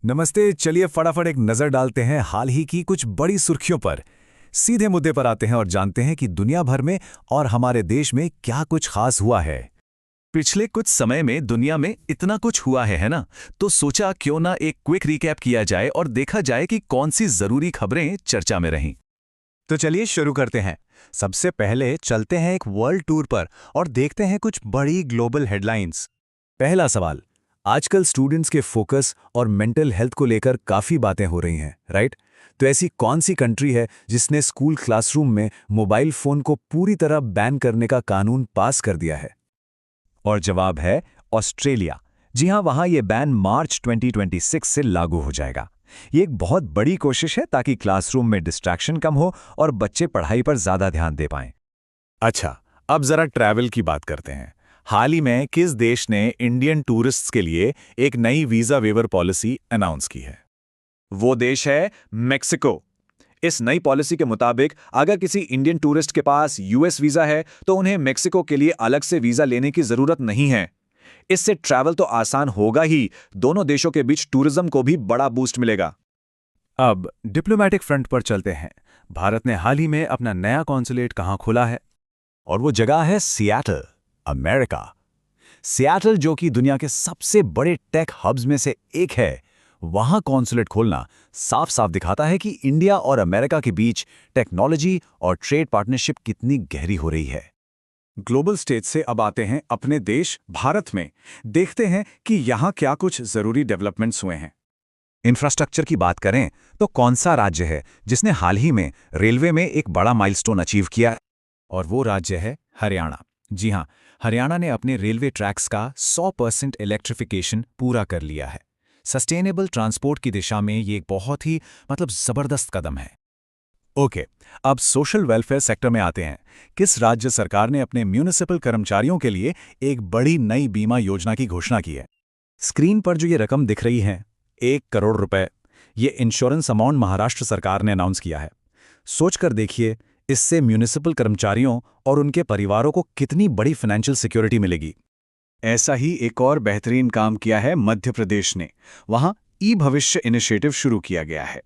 नमस्ते। चलिए फटाफट एक नजर डालते हैं हाल ही की कुछ बड़ी सुर्खियों पर। सीधे मुद्दे पर आते हैं और जानते हैं कि दुनिया भर में और हमारे देश में क्या कुछ खास हुआ है। पिछले कुछ समय में दुनिया में इतना कुछ हुआ है ना, तो सोचा क्यों ना एक क्विक रिकैप किया जाए और देखा जाए कि कौन सी जरूरी खबरें चर्चा में रहीं। तो चलिए शुरू करते हैं। सबसे पहले चलते हैं एक वर्ल्ड टूर पर और देखते हैं कुछ बड़ी ग्लोबल हेडलाइंस। पहला सवाल, आजकल स्टूडेंट्स के फोकस और मेंटल हेल्थ को लेकर काफ़ी बातें हो रही हैं, राइट? तो ऐसी कौन सी कंट्री है जिसने स्कूल क्लासरूम में मोबाइल फ़ोन को पूरी तरह बैन करने का कानून पास कर दिया है? और जवाब है ऑस्ट्रेलिया। जी हाँ, वहाँ ये बैन मार्च 2026 से लागू हो जाएगा। ये एक बहुत बड़ी कोशिश है ताकि क्लासरूम में डिस्ट्रैक्शन कम हो और बच्चे पढ़ाई पर ज़्यादा ध्यान दे पाएं। अच्छा, अब जरा ट्रैवल की बात करते हैं। हाल ही में किस देश ने इंडियन टूरिस्ट्स के लिए एक नई वीजा वेवर पॉलिसी अनाउंस की है? वो देश है मेक्सिको। इस नई पॉलिसी के मुताबिक अगर किसी इंडियन टूरिस्ट के पास यूएस वीजा है तो उन्हें मेक्सिको के लिए अलग से वीजा लेने की जरूरत नहीं है। इससे ट्रैवल तो आसान होगा ही, दोनों देशों के बीच टूरिज्म को भी बड़ा बूस्ट मिलेगा। अब डिप्लोमैटिक फ्रंट पर चलते हैं। भारत ने हाल ही में अपना नया कॉन्सुलेट कहाँ खोला है? और वो जगह है सियाटल, अमेरिका। सियाटल, जो कि दुनिया के सबसे बड़े टेक हब्स में से एक है, वहां कॉन्सुलेट खोलना साफ साफ दिखाता है कि इंडिया और अमेरिका के बीच टेक्नोलॉजी और ट्रेड पार्टनरशिप कितनी गहरी हो रही है। ग्लोबल स्टेज से अब आते हैं अपने देश भारत में। देखते हैं कि यहाँ क्या कुछ जरूरी डेवलपमेंट्स हुए हैं। इंफ्रास्ट्रक्चर की बात करें तो कौन सा राज्य है जिसने हाल ही में रेलवे में एक बड़ा माइलस्टोन अचीव किया? और वो राज्य है हरियाणा। जी हाँ, हरियाणा ने अपने रेलवे ट्रैक्स का 100% इलेक्ट्रिफिकेशन पूरा कर लिया है। सस्टेनेबल ट्रांसपोर्ट की दिशा में ये एक बहुत ही ज़बरदस्त कदम है। ओके, अब सोशल वेलफेयर सेक्टर में आते हैं। किस राज्य सरकार ने अपने म्यूनिसिपल कर्मचारियों के लिए एक बड़ी नई बीमा योजना की घोषणा की है? स्क्रीन पर जो ये रकम दिख रही है, 1 करोड़ रुपए, ये इंश्योरेंस अमाउंट महाराष्ट्र सरकार ने अनाउंस किया है। सोचकर देखिए, इससे म्यूनिसिपल कर्मचारियों और उनके परिवारों को कितनी बड़ी फाइनेंशियल सिक्योरिटी मिलेगी। ऐसा ही एक और बेहतरीन काम किया है मध्य प्रदेश ने। वहां ई भविष्य इनिशिएटिव शुरू किया गया है।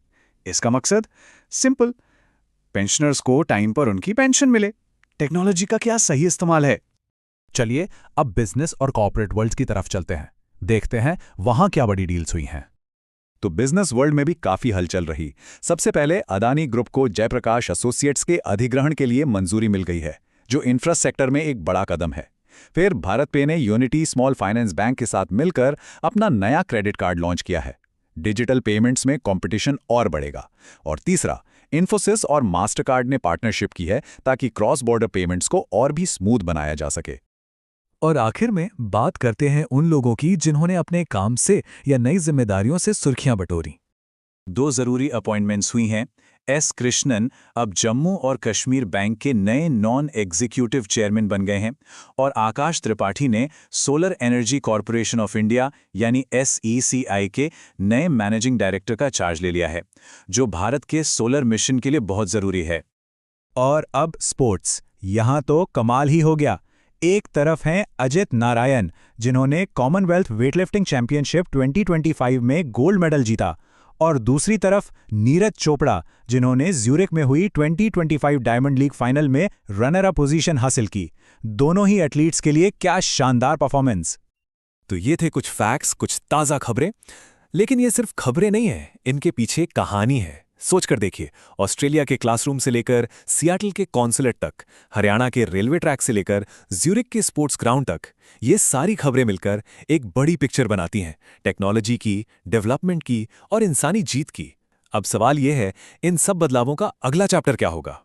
इसका मकसद सिंपल, पेंशनर्स को टाइम पर उनकी पेंशन मिले। टेक्नोलॉजी का क्या सही इस्तेमाल है। चलिए अब बिजनेस और कॉर्पोरेट वर्ल्ड की तरफ चलते हैं, देखते हैं वहां क्या बड़ी डील्स हुई हैं। तो बिजनेस वर्ल्ड में भी काफी हलचल रही। सबसे पहले अदानी ग्रुप को जयप्रकाश एसोसिएट्स के अधिग्रहण के लिए मंजूरी मिल गई है, जो इंफ्रा सेक्टर में एक बड़ा कदम है। फिर भारत पे ने यूनिटी स्मॉल फाइनेंस बैंक के साथ मिलकर अपना नया क्रेडिट कार्ड लॉन्च किया है। डिजिटल पेमेंट्स में कंपटीशन और बढ़ेगा। और तीसरा, इन्फोसिस और मास्टरकार्ड ने पार्टनरशिप की है ताकि क्रॉस बॉर्डर पेमेंट्स को और भी स्मूथ बनाया जा सके। और आखिर में बात करते हैं उन लोगों की जिन्होंने अपने काम से या नई जिम्मेदारियों से सुर्खियां बटोरी। 2 जरूरी अपॉइंटमेंट्स हुई हैं। एस कृष्णन अब जम्मू और कश्मीर बैंक के नए नॉन एग्जीक्यूटिव चेयरमैन बन गए हैं और आकाश त्रिपाठी ने solar energy corporation of India यानी SECI के नए मैनेजिंग डायरेक्टर का चार्ज ले लिया है, जो भारत के सोलर मिशन के लिए बहुत जरूरी है। और अब स्पोर्ट्स, यहां तो कमाल ही हो गया। एक तरफ हैं अजित नारायण, जिन्होंने कॉमनवेल्थ वेटलिफ्टिंग चैंपियनशिप 2025 में गोल्ड मेडल जीता, और दूसरी तरफ नीरज चोपड़ा, जिन्होंने ज्यूरिक में हुई 2025 डायमंड लीग फाइनल में रनर अप पोजीशन हासिल की। दोनों ही एथलीट्स के लिए क्या शानदार परफॉर्मेंस। तो ये थे कुछ फैक्ट्स, कुछ ताज़ा खबरें। लेकिन ये सिर्फ खबरें नहीं है, इनके पीछे कहानी है। सोचकर देखिए, ऑस्ट्रेलिया के क्लासरूम से लेकर सियाटल के कॉन्सुलेट तक, हरियाणा के रेलवे ट्रैक से लेकर ज्यूरिक के स्पोर्ट्स ग्राउंड तक, ये सारी खबरें मिलकर एक बड़ी पिक्चर बनाती हैं, टेक्नोलॉजी की, डेवलपमेंट की और इंसानी जीत की। अब सवाल ये है, इन सब बदलावों का अगला चैप्टर क्या होगा?